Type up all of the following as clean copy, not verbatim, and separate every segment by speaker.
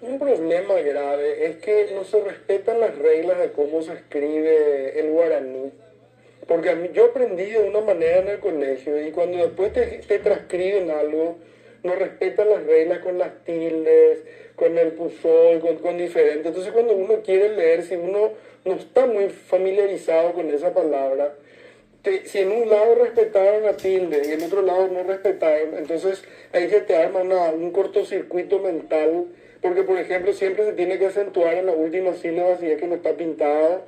Speaker 1: Un problema grave es que no se respetan las reglas de cómo se escribe el guaraní. Porque yo aprendí de una manera en el colegio y cuando después te transcriben algo, no respetan las reglas con las tildes, con el pusol, con diferente. Entonces cuando uno quiere leer, si uno no está muy familiarizado con esa palabra, si en un lado respetaron la tilde y en otro lado no respetaron, entonces ahí se te arma un cortocircuito mental, porque por ejemplo siempre se tiene que acentuar en la última sílaba si es que no está pintado,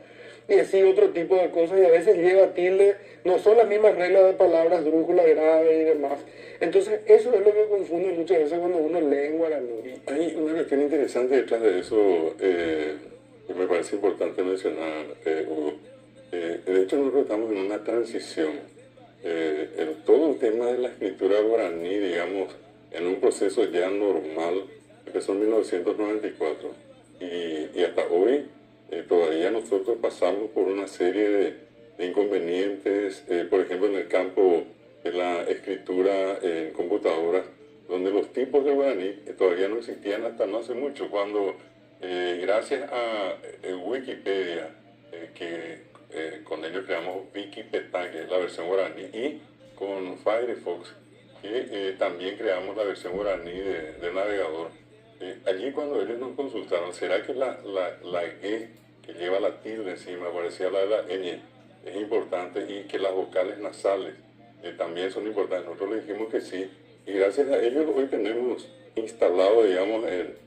Speaker 1: y así otro tipo de cosas, y a veces lleva tilde, no son las mismas reglas de palabras, drújula, grave y demás. Entonces eso es lo que confunde muchas veces cuando uno lee en guaraní.
Speaker 2: Hay una cuestión interesante detrás de eso que me parece importante mencionar, Hugo. De hecho, nosotros estamos en una transición. Todo el tema de la escritura guaraní, digamos, en un proceso ya normal, empezó en 1994. Y hasta hoy todavía nosotros pasamos por una serie de inconvenientes, por ejemplo, en el campo de la escritura en computadoras, donde los tipos de guaraní todavía no existían hasta no hace mucho, cuando gracias a Wikipedia, con ellos creamos Wikipeta, que es la versión guaraní, y con Firefox, que también creamos la versión guaraní del navegador. Allí cuando ellos nos consultaron, ¿será que la G que lleva la tilde encima, parecía la de la ñ, es importante y que las vocales nasales también son importantes? Nosotros le dijimos que sí, y gracias a ellos hoy tenemos instalado, digamos,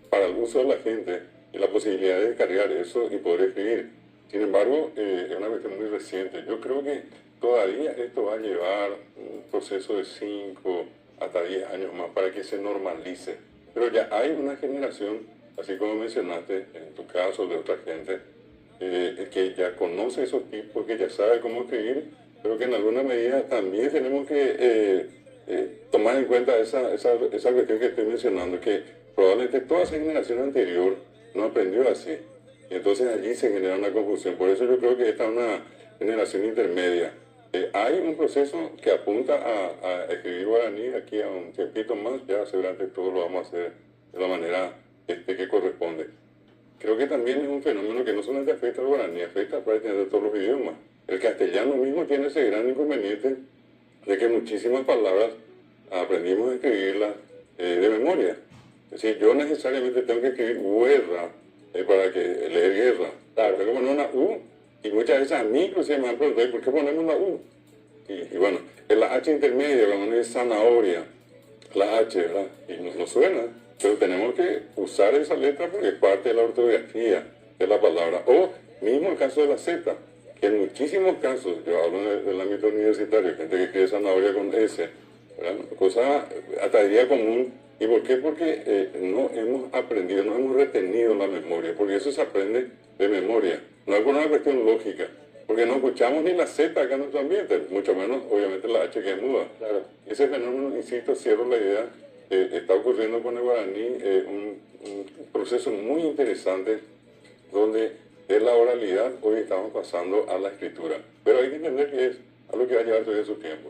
Speaker 2: para el uso de la gente, la posibilidad de descargar eso y poder escribir. Sin embargo, es una cuestión muy reciente. Yo creo que todavía esto va a llevar un proceso de 5 hasta 10 años más para que se normalice. Pero ya hay una generación, así como mencionaste en tu caso, de otra gente, que ya conoce esos tipos, que ya sabe cómo escribir, pero que en alguna medida también tenemos que tomar en cuenta esa cuestión que estoy mencionando, que probablemente toda esa generación anterior no aprendió así. Y entonces allí se genera una confusión. Por eso yo creo que esta es una generación intermedia. Hay un proceso que apunta a escribir guaraní aquí a un tiempito más, ya seguramente todo lo vamos a hacer de la manera que corresponde. Creo que también es un fenómeno que no solamente afecta al guaraní, afecta prácticamente a todos los idiomas. El castellano mismo tiene ese gran inconveniente de que muchísimas palabras aprendimos a escribirlas de memoria. Es decir, yo necesariamente tengo que escribir guerra para que leer guerra. Claro, tengo que poner una U. Y muchas veces a mí inclusive me han preguntado, ¿por qué ponemos una U? Y bueno, en la H intermedia, cuando es zanahoria, la H, ¿verdad? Y no suena, pero tenemos que usar esa letra porque es parte de la ortografía de la palabra. O mismo el caso de la Z, que en muchísimos casos, yo hablo del ámbito universitario, gente que escribe zanahoria con S, ¿verdad? Cosa hasta día común. ¿Y por qué? Porque no hemos aprendido, no hemos retenido la memoria, porque eso se aprende de memoria, no es por una cuestión lógica, porque no escuchamos ni la Z acá en nuestro ambiente, mucho menos obviamente la H que es muda. Claro. Ese fenómeno, insisto, cierro la idea, está ocurriendo con el guaraní, un proceso muy interesante donde de la oralidad hoy estamos pasando a la escritura, pero hay que entender que es algo que va a llevar todavía su tiempo.